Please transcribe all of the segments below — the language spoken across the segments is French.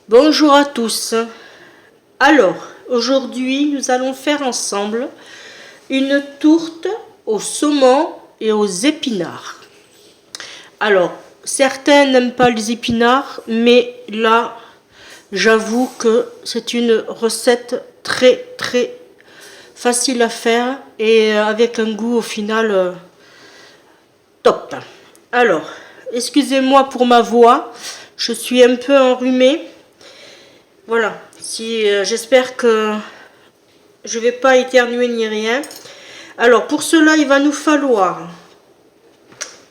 Bonjour à tous. Alors, aujourd'hui, nous allons faire ensemble une tourte au saumon et aux épinards. Alors, certains n'aiment pas les épinards, mais là, j'avoue que c'est une recette très facile à faire et avec un goût au final top. Alors, excusez-moi pour ma voix, je suis un peu enrhumée. Voilà, j'espère que je ne vais pas éternuer ni rien. Alors pour cela, il va nous falloir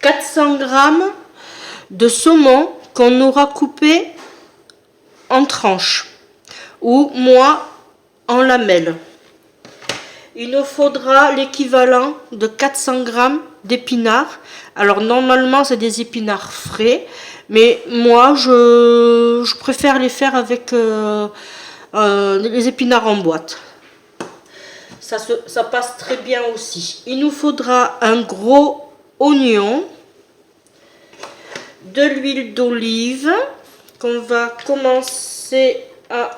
400 grammes de saumon qu'on aura coupé en tranches ou moi en lamelles. Il nous faudra l'équivalent de 400 grammes d'épinards. Alors normalement c'est des épinards frais, mais moi je préfère les faire avec les épinards en boîte. Ça passe très bien aussi. Il nous faudra un gros oignon, de l'huile d'olive qu'on va commencer à...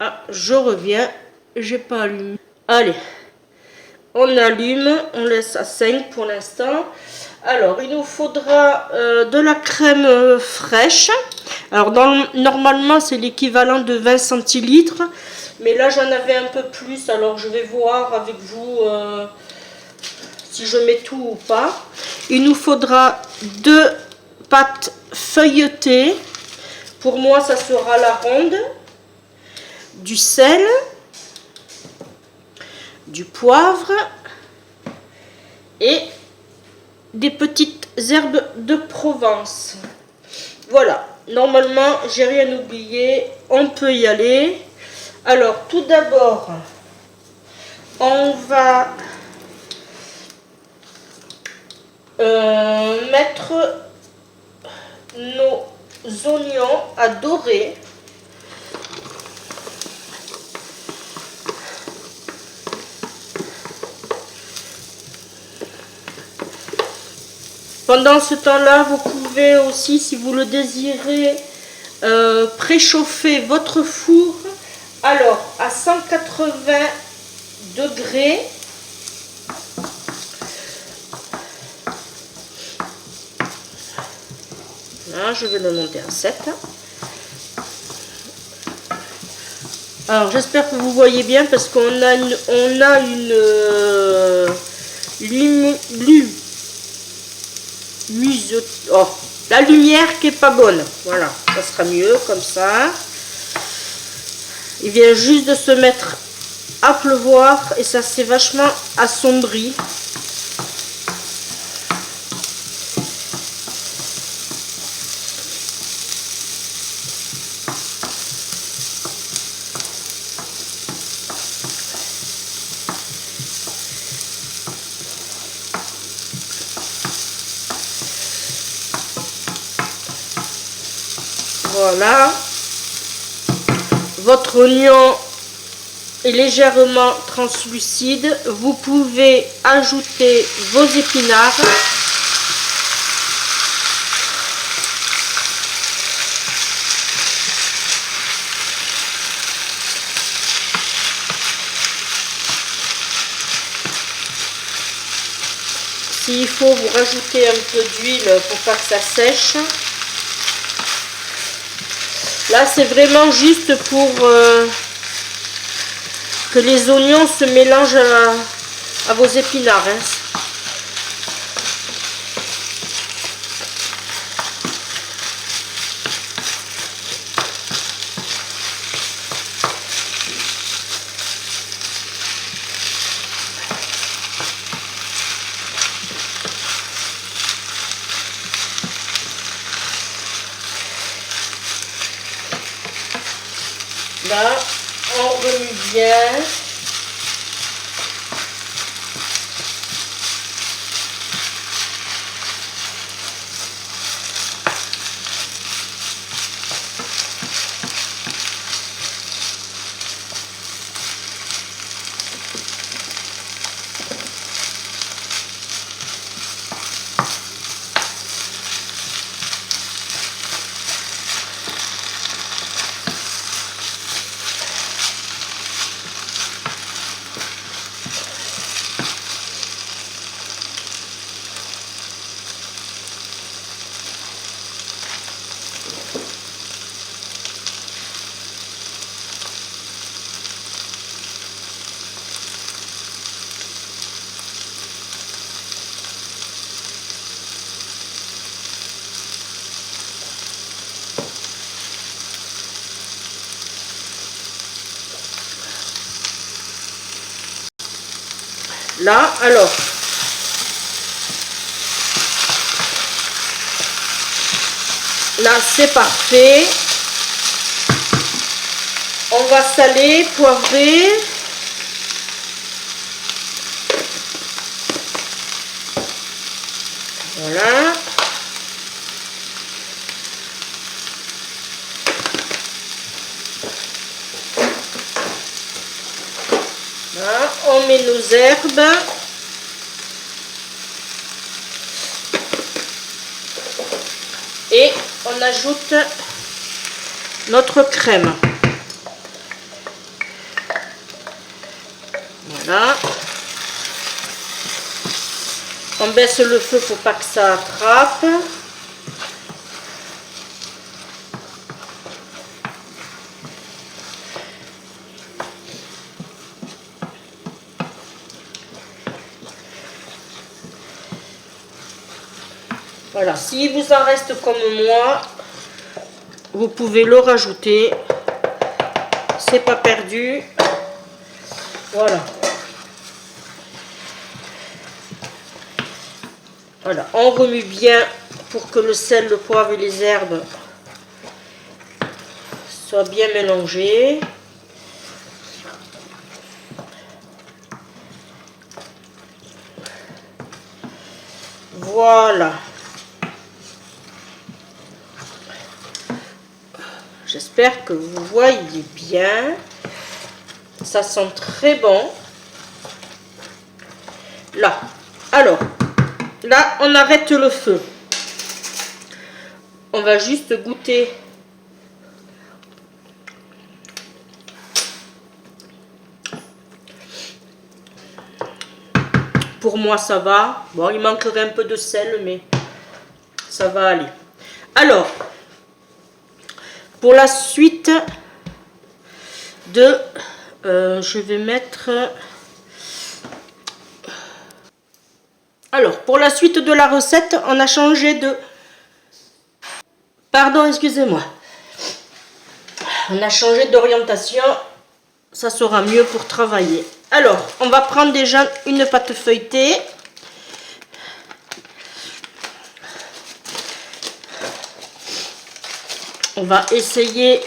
Ah, je reviens, j'ai pas allumé. Allez, on allume, on laisse à 5 pour l'instant. Alors, il nous faudra de la crème fraîche. Alors, normalement, c'est l'équivalent de 20 centilitres. Mais là, j'en avais un peu plus. Alors, je vais voir avec vous si je mets tout ou pas. Il nous faudra 2 pâtes feuilletées. Pour moi, ça sera la ronde. Du sel, du poivre et des petites herbes de Provence. Voilà, normalement j'ai rien oublié, on peut y aller. Alors tout d'abord, on va mettre nos oignons à dorer. Pendant ce temps-là, vous pouvez aussi, si vous le désirez, préchauffer votre four. Alors, à 180 degrés. Là, je vais le monter à 7. Alors, j'espère que vous voyez bien parce qu'on a la lumière qui est pas bonne. Voilà, ça sera mieux comme ça. Il vient juste de se mettre à pleuvoir et ça s'est vachement assombri. Voilà, votre oignon est légèrement translucide. Vous pouvez ajouter vos épinards. S'il faut, vous rajoutez un peu d'huile pour pas que ça sèche. Là, c'est vraiment juste pour que les oignons se mélangent à vos épinards. Hein. Là, on remue bien. Là, alors, là c'est parfait. On va saler, poivrer. Voilà. Là, on met nos herbes. Et on ajoute notre crème. Voilà. On baisse le feu pour pas que ça attrape. Voilà, s'il vous en reste comme moi, vous pouvez le rajouter. C'est pas perdu. Voilà. Voilà, on remue bien pour que le sel, le poivre et les herbes soient bien mélangés. Voilà. J'espère que vous voyez bien. Ça sent très bon. Là. Alors, là, on arrête le feu. On va juste goûter. Pour moi, ça va. Bon, il manquerait un peu de sel, mais ça va aller. Alors, pour la suite de... je vais mettre... Alors, pour la suite de la recette, on a changé de... Pardon, excusez-moi. On a changé d'orientation. Ça sera mieux pour travailler. Alors, on va prendre déjà une pâte feuilletée. On va essayer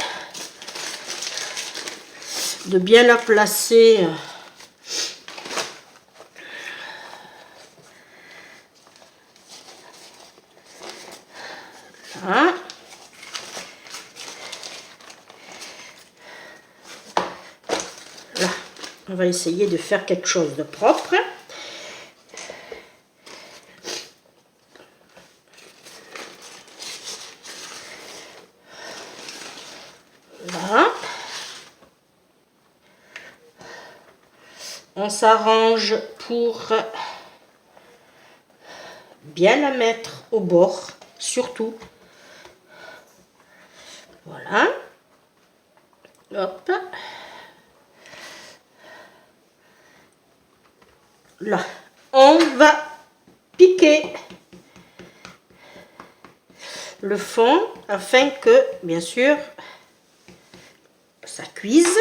de bien la placer. Là. Là. On va essayer de faire quelque chose de propre. Là. On s'arrange pour bien la mettre au bord, surtout. Voilà. Hop. Là. On va piquer le fond afin que, bien sûr, ça cuise.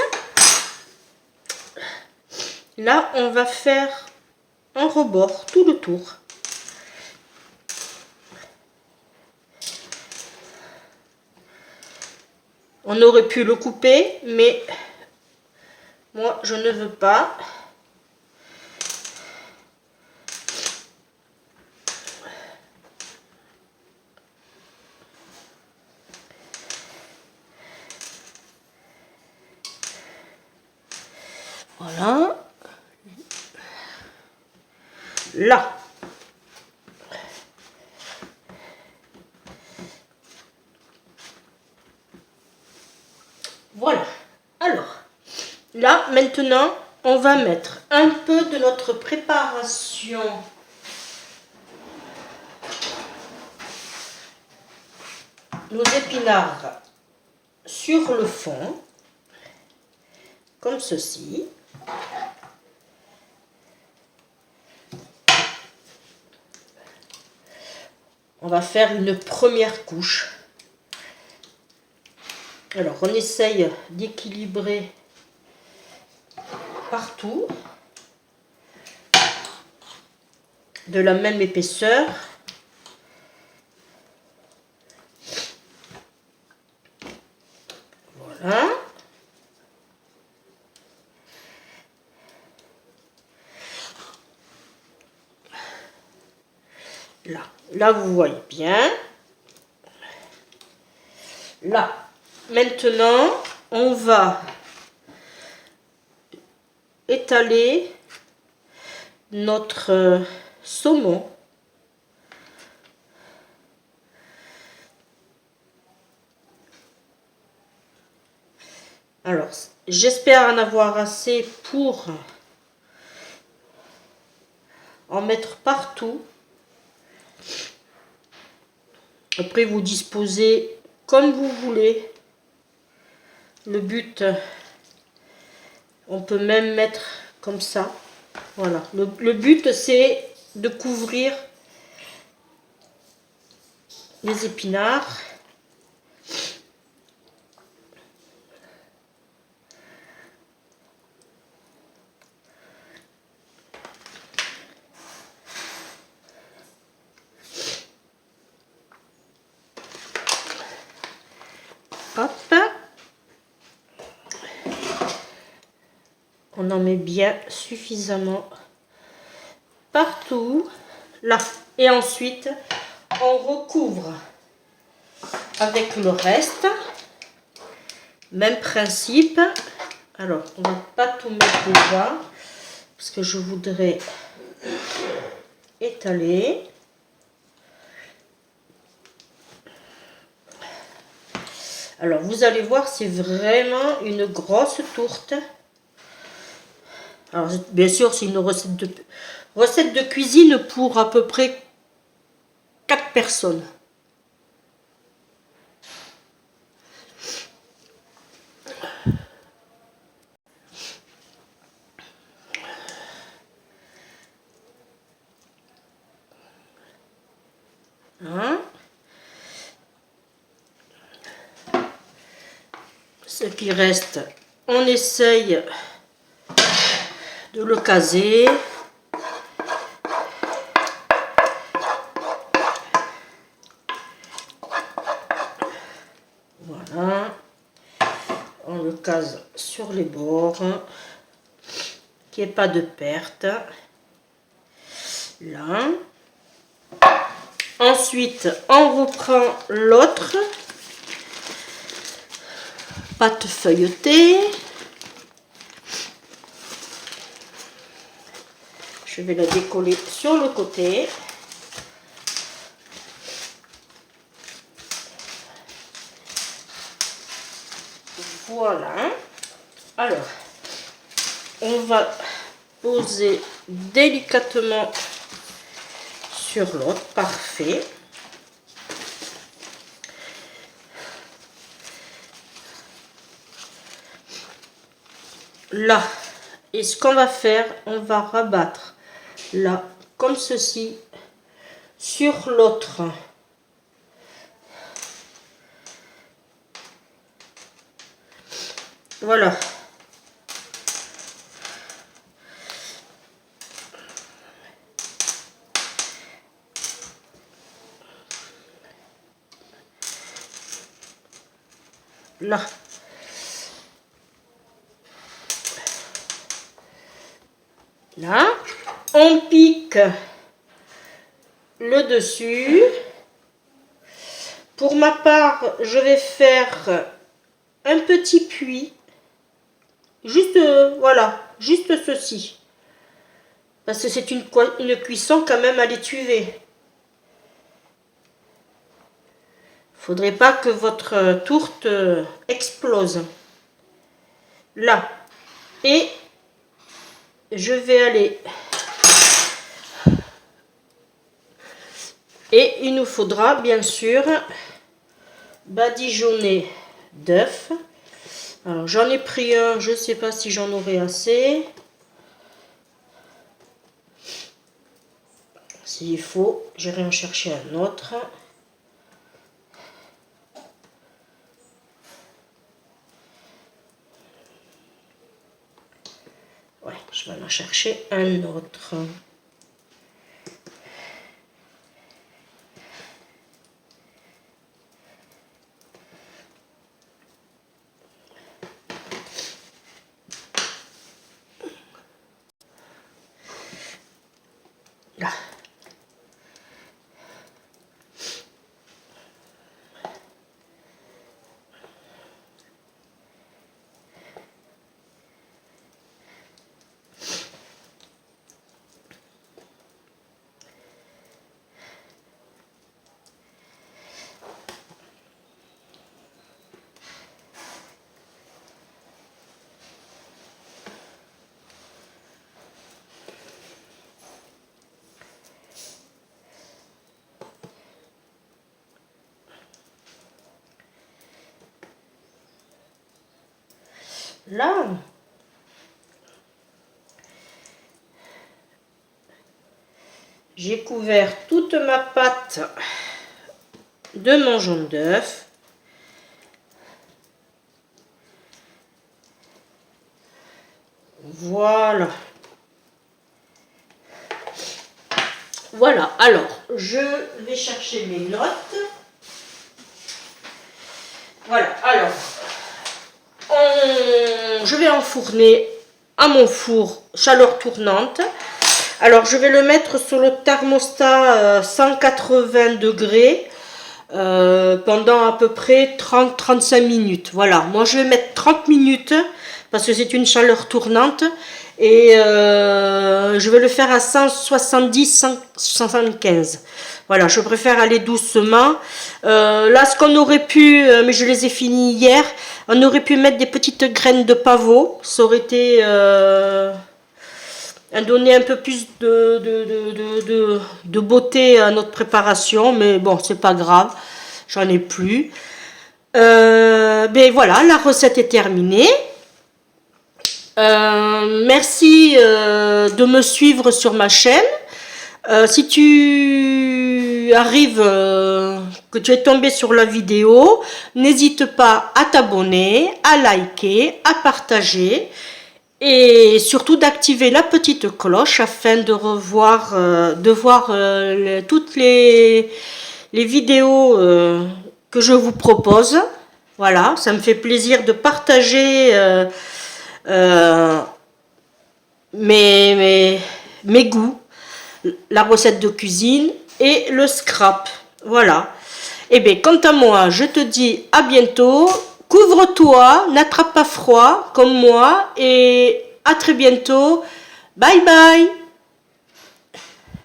Là, on va faire un rebord tout le tour. On aurait pu le couper, mais moi, je ne veux pas. Voilà. Là. Voilà. Alors, là, maintenant, on va mettre un peu de notre préparation. Nos épinards sur le fond, comme ceci. On va faire une première couche. Alors, on essaye d'équilibrer partout. de la même épaisseur. Voilà. Là vous voyez bien. Là, maintenant, on va étaler notre saumon. Alors, j'espère en avoir assez pour en mettre partout. Après, vous disposez comme vous voulez. Le but, on peut même mettre comme ça. Voilà. Le but, c'est de couvrir les épinards. Hop. On en met bien suffisamment partout. Là. Et ensuite, on recouvre avec le reste. Même principe. Alors, on va pas tout mettre déjà. Parce que je voudrais étaler. Alors, vous allez voir, c'est vraiment une grosse tourte. Alors, bien sûr, c'est une recette de cuisine pour à peu près 4 personnes. Hein? Ce qui reste, on essaye de le caser. Voilà. On le case sur les bords. Qu'il n'y ait pas de perte. Là. Ensuite, on reprend l'autre pâte feuilletée. Je vais la décoller sur le côté. Voilà. Alors, on va poser délicatement sur l'autre. Parfait. Là. Et ce qu'on va faire, on va rabattre là, comme ceci, sur l'autre. Voilà. Là. Là. On pique le dessus. Pour ma part, je vais faire un petit puits. Juste, voilà, juste ceci. Parce que c'est une cuisson quand même à l'étuvée. Faudrait pas que votre tourte explose. Là. Et je vais aller... Et il nous faudra bien sûr badigeonner d'œufs. Alors j'en ai pris un, je ne sais pas si j'en aurai assez. S'il faut, j'irai en chercher un autre. Ouais, je vais en chercher un autre. Là. J'ai couvert toute ma pâte de mon jaune d'œuf. Voilà. Voilà, alors, je vais chercher mes notes. Voilà, alors, je vais enfourner à mon four chaleur tournante. Alors, je vais le mettre sur le thermostat 180 degrés pendant à peu près 30-35 minutes. Voilà, moi je vais mettre 30 minutes parce que c'est une chaleur tournante et je vais le faire à 170-175. Voilà, je préfère aller doucement. Là, ce qu'on aurait pu, mais je les ai finis hier, on aurait pu mettre des petites graines de pavot. Ça aurait été... donner un peu plus de beauté à notre préparation, mais bon, c'est pas grave, j'en ai plus. Ben voilà, la recette est terminée. Merci de me suivre sur ma chaîne. Si tu arrives, que tu es tombé sur la vidéo, n'hésite pas à t'abonner, à liker, à partager. Et surtout d'activer la petite cloche afin de voir toutes les vidéos que je vous propose. Voilà, ça me fait plaisir de partager mes goûts, la recette de cuisine et le scrap. Voilà. Et bien, quant à moi, je te dis à bientôt. Couvre-toi, n'attrape pas froid comme moi et à très bientôt. Bye bye.